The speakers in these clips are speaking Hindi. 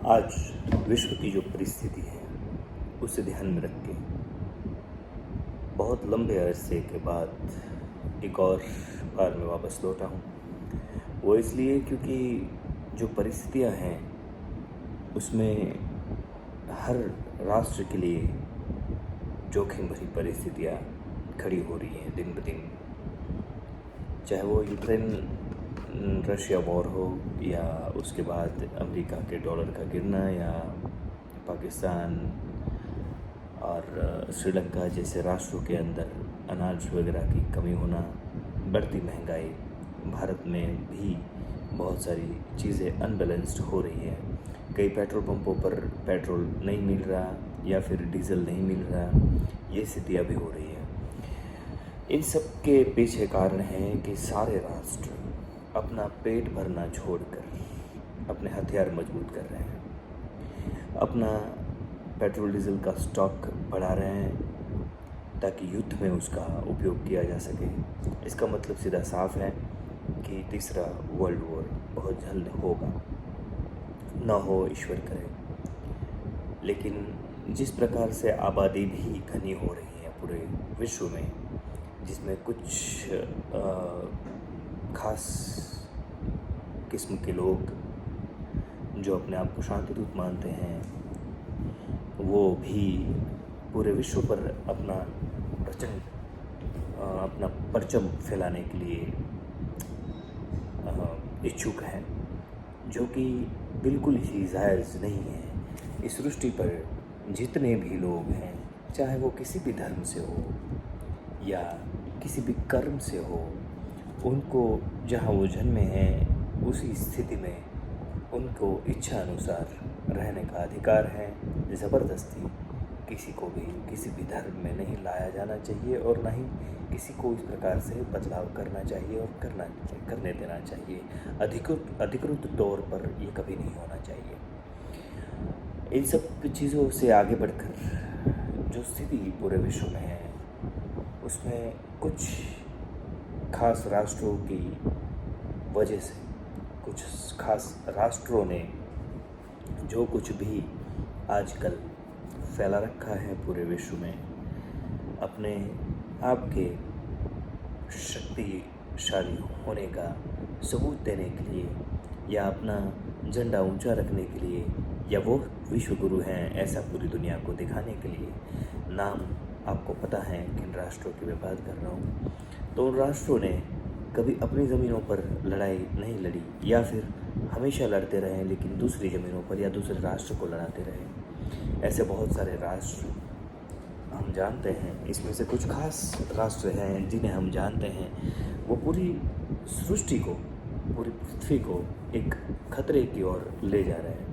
आज विश्व की जो परिस्थिति है उसे ध्यान में रख के बहुत लंबे अरसे के बाद एक और बार मैं वापस लौटा हूँ। वो इसलिए क्योंकि जो परिस्थितियाँ हैं उसमें हर राष्ट्र के लिए जोखिम भरी परिस्थितियाँ खड़ी हो रही हैं दिन ब दिन। चाहे वो यूक्रेन रशिया वॉर हो या उसके बाद अमेरिका के डॉलर का गिरना या पाकिस्तान और श्रीलंका जैसे राष्ट्रों के अंदर अनाज वगैरह की कमी होना, बढ़ती महंगाई, भारत में भी बहुत सारी चीज़ें अनबैलेंस्ड हो रही हैं। कई पेट्रोल पंपों पर पेट्रोल नहीं मिल रहा या फिर डीजल नहीं मिल रहा, ये स्थितियाँ भी हो रही हैं। इन सब के पीछे कारण है कि सारे राष्ट्र अपना पेट भरना छोड़कर अपने हथियार मजबूत कर रहे हैं, अपना पेट्रोल डीजल का स्टॉक बढ़ा रहे हैं ताकि युद्ध में उसका उपयोग किया जा सके। इसका मतलब सीधा साफ है कि तीसरा वर्ल्ड वॉर बहुत जल्द होगा, ना हो ईश्वर करे। लेकिन जिस प्रकार से आबादी भी घनी हो रही है पूरे विश्व में, जिसमें कुछ खास किस्म के लोग जो अपने आप को शांतिदूत मानते हैं, वो भी पूरे विश्व पर अपना परचम फैलाने के लिए इच्छुक हैं, जो कि बिल्कुल ही जायज़ नहीं है। इस सृष्टि पर जितने भी लोग हैं, चाहे वो किसी भी धर्म से हो या किसी भी कर्म से हो, उनको जहाँ वो जन्मे हैं उसी स्थिति में उनको इच्छा अनुसार रहने का अधिकार है। ज़बरदस्ती किसी को भी किसी भी धर्म में नहीं लाया जाना चाहिए और ना ही किसी को इस प्रकार से बदलाव करना चाहिए और करने देना चाहिए। अधिकृत तौर पर ये कभी नहीं होना चाहिए। इन सब चीज़ों से आगे बढ़कर जो स्थिति पूरे विश्व में है, उसमें कुछ खास राष्ट्रों की वजह से, कुछ खास राष्ट्रों ने जो कुछ भी आजकल फैला रखा है पूरे विश्व में, अपने आप के शक्तिशाली होने का सबूत देने के लिए या अपना झंडा ऊंचा रखने के लिए, या वो विश्व गुरु हैं ऐसा पूरी दुनिया को दिखाने के लिए, नाम आपको पता है किन राष्ट्रों की मैं बात कर रहा हूँ। तो उन राष्ट्रों ने कभी अपनी ज़मीनों पर लड़ाई नहीं लड़ी या फिर हमेशा लड़ते रहे, लेकिन दूसरी ज़मीनों पर या दूसरे राष्ट्र को लड़ाते रहे। ऐसे बहुत सारे राष्ट्र हम जानते हैं। इसमें से कुछ खास राष्ट्र हैं जिन्हें हम जानते हैं, वो पूरी सृष्टि को, पूरी पृथ्वी को एक खतरे की ओर ले जा रहे हैं।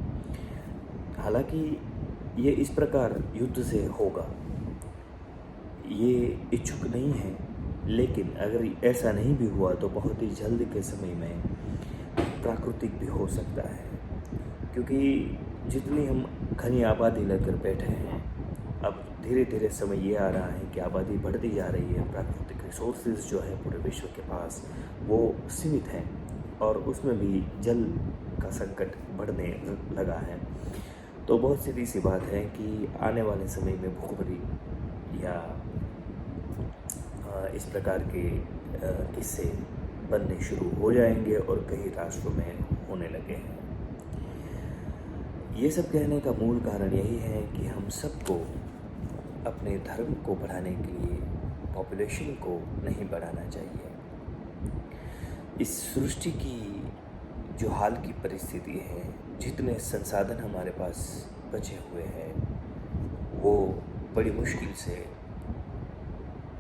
हालांकि ये इस प्रकार युद्ध से होगा, ये इच्छुक नहीं है, लेकिन अगर ऐसा नहीं भी हुआ तो बहुत ही जल्द के समय में प्राकृतिक भी हो सकता है, क्योंकि जितनी हम घनी आबादी लेकर बैठे हैं, अब धीरे धीरे समय ये आ रहा है कि आबादी बढ़ती जा रही है। प्राकृतिक रिसोर्सेज जो है पूरे विश्व के पास वो सीमित हैं और उसमें भी जल का संकट बढ़ने लगा है। तो बहुत सीधी सी बात है कि आने वाले समय में भूखमरी या इस प्रकार के किस्से बनने शुरू हो जाएंगे और कई राष्ट्रों में होने लगे हैं। ये सब कहने का मूल कारण यही है कि हम सबको अपने धर्म को बढ़ाने के लिए पॉपुलेशन को नहीं बढ़ाना चाहिए। इस सृष्टि की जो हाल की परिस्थिति है, जितने संसाधन हमारे पास बचे हुए हैं, वो बड़ी मुश्किल से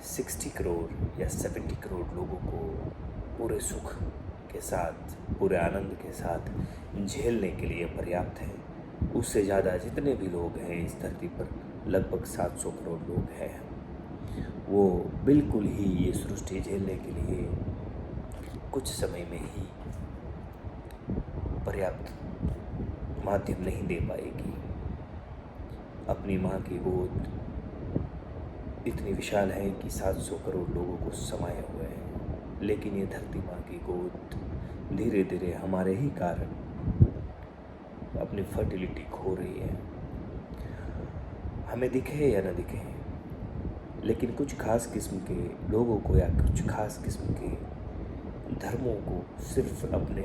60 करोड़ या 70 करोड़ लोगों को पूरे सुख के साथ, पूरे आनंद के साथ झेलने के लिए पर्याप्त है। उससे ज़्यादा जितने भी लोग हैं इस धरती पर, लगभग 700 करोड़ लोग हैं, वो बिल्कुल ही ये सृष्टि झेलने के लिए कुछ समय में ही पर्याप्त माध्यम नहीं दे पाएगी। अपनी माँ की गोद इतनी विशाल है कि 700 करोड़ लोगों को समाये हुए हैं, लेकिन ये धरती माँ की गोद धीरे धीरे हमारे ही कारण अपनी फर्टिलिटी खो रही है। हमें दिखे या न दिखे, लेकिन कुछ खास किस्म के लोगों को या कुछ खास किस्म के धर्मों को सिर्फ अपने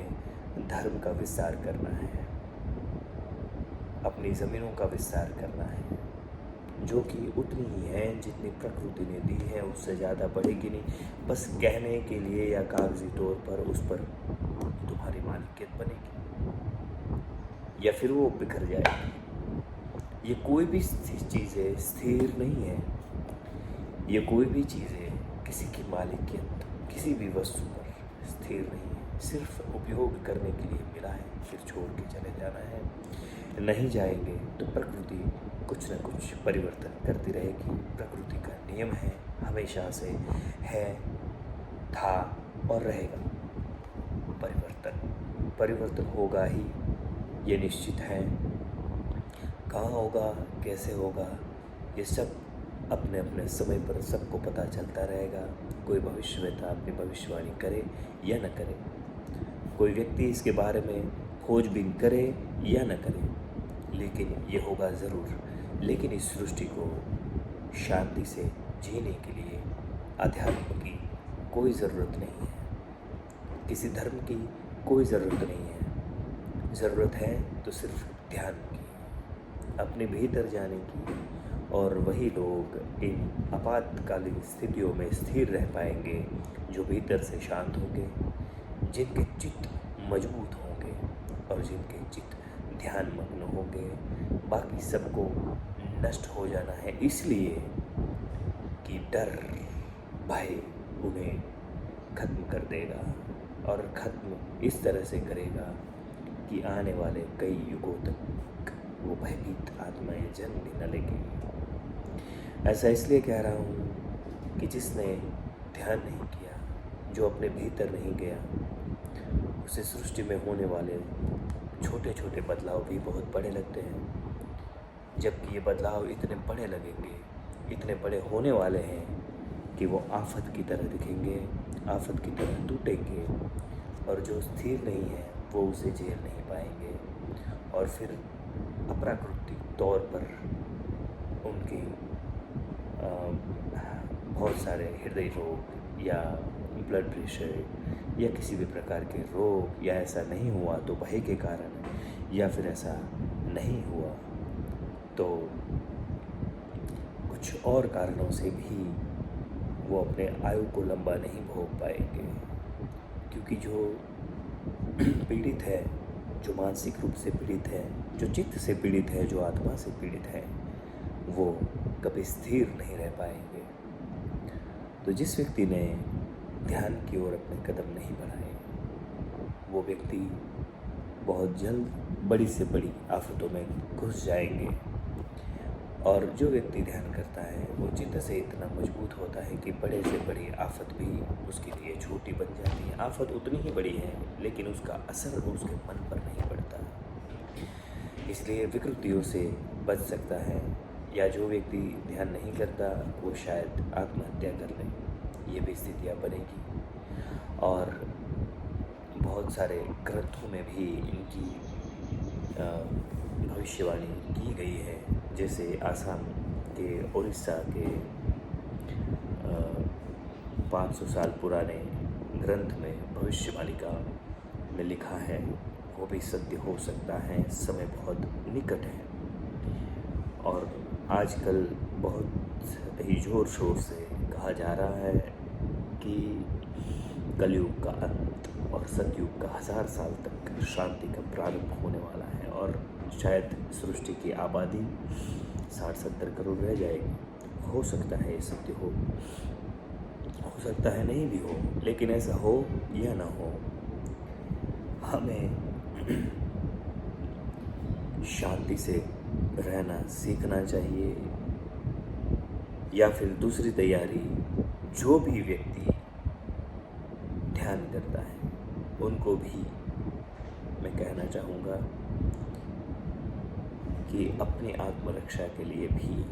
धर्म का विस्तार करना है, अपनी ज़मीनों का विस्तार करना है, जो कि उतनी ही है जितनी प्रकृति ने दी है, उससे ज़्यादा बढ़ेगी नहीं। बस कहने के लिए या कागजी तौर पर उस पर तुम्हारी मालिकियत बनेगी या फिर वो बिखर जाएगी। ये कोई भी चीज़ें स्थिर नहीं है। ये कोई भी चीज़ें किसी की मालिकियत किसी भी वस्तु पर स्थिर नहीं है। सिर्फ उपयोग करने के लिए मिला है, फिर छोड़ के चले जाना है। नहीं जाएंगे तो प्रकृति कुछ न कुछ परिवर्तन करती रहेगी। प्रकृति का नियम है, हमेशा से है, था और रहेगा। परिवर्तन होगा ही, ये निश्चित है। कहाँ होगा, कैसे होगा, ये सब अपने अपने समय पर सबको पता चलता रहेगा। कोई भविष्यवेता अपनी भविष्यवाणी करे या न करे, कोई व्यक्ति इसके बारे में खोजबीन करे या न करे, लेकिन ये होगा ज़रूर। लेकिन इस सृष्टि को शांति से जीने के लिए अध्यात्म की कोई ज़रूरत नहीं है, किसी धर्म की कोई ज़रूरत नहीं है। ज़रूरत है तो सिर्फ ध्यान की, अपने भीतर जाने की। और वही लोग इन आपातकालीन स्थितियों में स्थिर रह पाएंगे जो भीतर से शांत होंगे, जिनके चित्त मजबूत होंगे और जिनके चित्त ध्यान मग्न होंगे। बाकी सबको नष्ट हो जाना है, इसलिए कि डर भय उन्हें ख़त्म कर देगा, और ख़त्म इस तरह से करेगा कि आने वाले कई युगों तक वो भयभीत आत्माएं जन्म भी न लेंगी। ऐसा इसलिए कह रहा हूँ कि जिसने ध्यान नहीं किया, जो अपने भीतर नहीं गया, उसे सृष्टि में होने वाले छोटे छोटे बदलाव भी बहुत बड़े लगते हैं। जबकि ये बदलाव इतने बड़े लगेंगे, इतने बड़े होने वाले हैं कि वो आफत की तरह दिखेंगे, आफत की तरह टूटेंगे, और जो स्थिर नहीं है वो उसे झेल नहीं पाएंगे, और फिर अप्राकृतिक तौर पर उनके बहुत सारे हृदय रोग या ब्लड प्रेशर या किसी भी प्रकार के रोग, या ऐसा नहीं हुआ तो भय के कारण, या फिर ऐसा नहीं हुआ तो कुछ और कारणों से भी वो अपने आयु को लंबा नहीं भोग पाएंगे। क्योंकि जो पीड़ित है, जो मानसिक रूप से पीड़ित है, जो चित्त से पीड़ित है, जो आत्मा से पीड़ित है, वो कभी स्थिर नहीं रह पाएंगे। तो जिस व्यक्ति ने ध्यान की ओर अपने कदम नहीं बढ़ाए, वो व्यक्ति बहुत जल्द बड़ी से बड़ी आफतों में घुस जाएंगे। और जो व्यक्ति ध्यान करता है वो चित्त से इतना मजबूत होता है कि बड़े से बड़ी आफत भी उसके लिए छोटी बन जाती है। आफत उतनी ही बड़ी है, लेकिन उसका असर उसके मन पर नहीं पड़ता, इसलिए विकृतियों से बच सकता है। या जो व्यक्ति ध्यान नहीं करता वो शायद आत्महत्या कर ले, ये भी स्थितियाँ बनेगी। और बहुत सारे ग्रंथों में भी इनकी भविष्यवाणी की गई है। जैसे आसाम के, उड़ीसा के 500 साल पुराने ग्रंथ में भविष्यवाणिका में लिखा है, वो भी सत्य हो सकता है। समय बहुत निकट है, और आजकल बहुत ही ज़ोर शोर से कहा जा रहा है कि कलयुग का अंत और सतयुग का 1000 साल तक शांति का प्रारंभ होने वाला है, और शायद सृष्टि की आबादी 60-70 करोड़ रह जाएगी। हो सकता है ये सत्य हो सकता है नहीं भी हो, लेकिन ऐसा हो या ना हो, हमें शांति से रहना सीखना चाहिए। या फिर दूसरी तैयारी, जो भी व्यक्ति ध्यान करता है उनको भी मैं कहना चाहूँगा कि अपनी आत्मरक्षा के लिए भी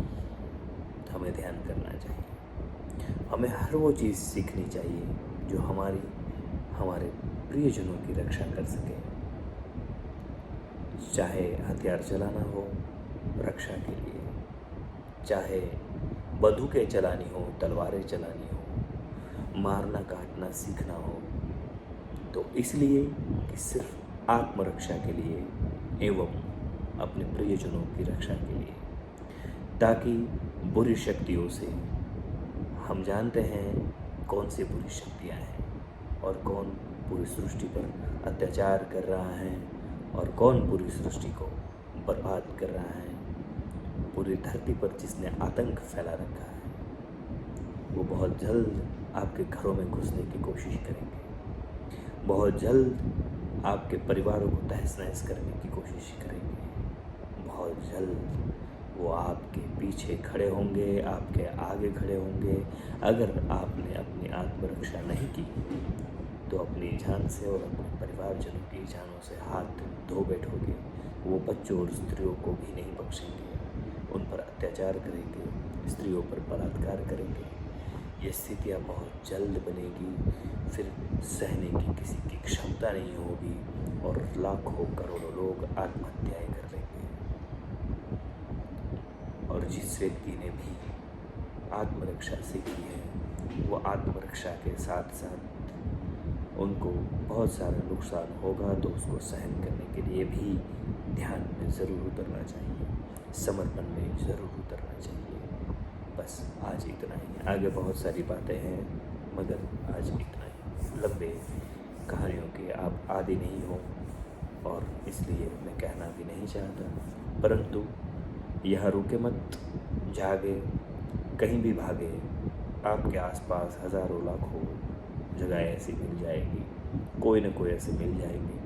हमें ध्यान करना चाहिए। हमें हर वो चीज़ सीखनी चाहिए जो हमारे प्रियजनों की रक्षा कर सके। चाहे हथियार चलाना हो रक्षा के लिए, चाहे बंदूकें चलानी हो, तलवारें चलानी हो, मारना काटना सीखना हो, तो इसलिए कि सिर्फ आत्मरक्षा के लिए एवं अपने प्रियजनों की रक्षा के लिए, ताकि बुरी शक्तियों से, हम जानते हैं कौन सी बुरी शक्तियाँ हैं और कौन पूरी सृष्टि पर अत्याचार कर रहा है और कौन पूरी सृष्टि को बर्बाद कर रहा है, पूरी धरती पर जिसने आतंक फैला रखा है, वो बहुत जल्द आपके घरों में घुसने की कोशिश करेंगे, बहुत जल्द आपके परिवारों को तहस नहस करने की कोशिश करेंगे, बहुत जल्द वो आपके पीछे खड़े होंगे, आपके आगे खड़े होंगे। अगर आपने अपनी आत्मरक्षा नहीं की तो अपनी जान से और अपने परिवारजनों की जानों से हाथ धो बैठोगे। वो बच्चों और स्त्रियों को भी नहीं बख्शेंगे, उन पर अत्याचार करेंगे, स्त्रियों पर बलात्कार करेंगे। ये स्थितियाँ बहुत जल्द बनेगी, फिर सहने की किसी की क्षमता नहीं होगी और लाखों करोड़ों लोग आत्महत्याएं कर लेंगे। और जिस व्यक्ति ने भी आत्मरक्षा सीखी है, वो आत्मरक्षा के साथ साथ उनको बहुत सारा नुकसान होगा तो उसको सहन करने के लिए भी ध्यान में ज़रूर उतरना चाहिए, समर्पण में ज़रूर उतरना चाहिए। बस आज इतना ही, आगे बहुत सारी बातें हैं मगर आज इतना ही। लंबे कहानियों के आप आदी नहीं हो और इसलिए मैं कहना भी नहीं चाहता, परंतु यहाँ रुके मत, जागे, कहीं भी भागे। आपके आसपास हज़ारों लाखों जगह ऐसी मिल जाएगी, कोई न कोई ऐसे मिल जाएंगे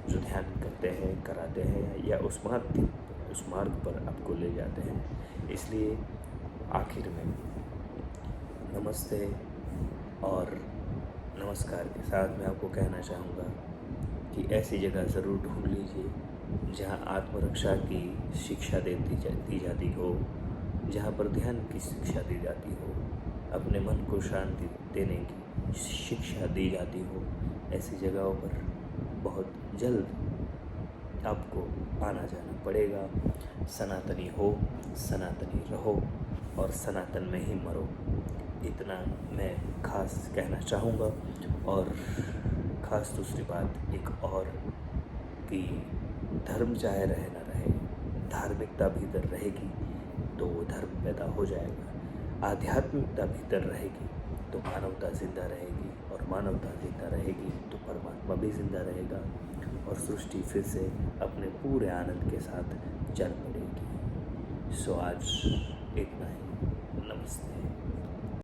जो ध्यान करते हैं, कराते हैं या उस मार्ग पर आपको ले जाते हैं। इसलिए आखिर में नमस्ते और नमस्कार के साथ मैं आपको कहना चाहूँगा कि ऐसी जगह ज़रूर ढूंढ लीजिए जहाँ आत्मरक्षा की शिक्षा दी जाती हो, जहाँ पर ध्यान की शिक्षा दी जाती हो, अपने मन को शांति देने की शिक्षा दी जाती हो। ऐसी जगहों पर बहुत जल्द आपको आना जाना पड़ेगा। सनातनी हो, सनातनी रहो और सनातन में ही मरो, इतना मैं खास कहना चाहूँगा। और ख़ास दूसरी बात एक और कि धर्म चाहे रहे ना रहे, धार्मिकता भीतर रहेगी तो वो धर्म पैदा हो जाएगा। आध्यात्मिकता भीतर रहेगी तो मानवता ज़िंदा रहेगी और मानवता ज़िंदा रहेगी तो परमात्मा भी ज़िंदा रहेगा और सृष्टि फिर से अपने पूरे आनंद के साथ चल पड़ेगी। सो आज इतना ही। नमस्ते।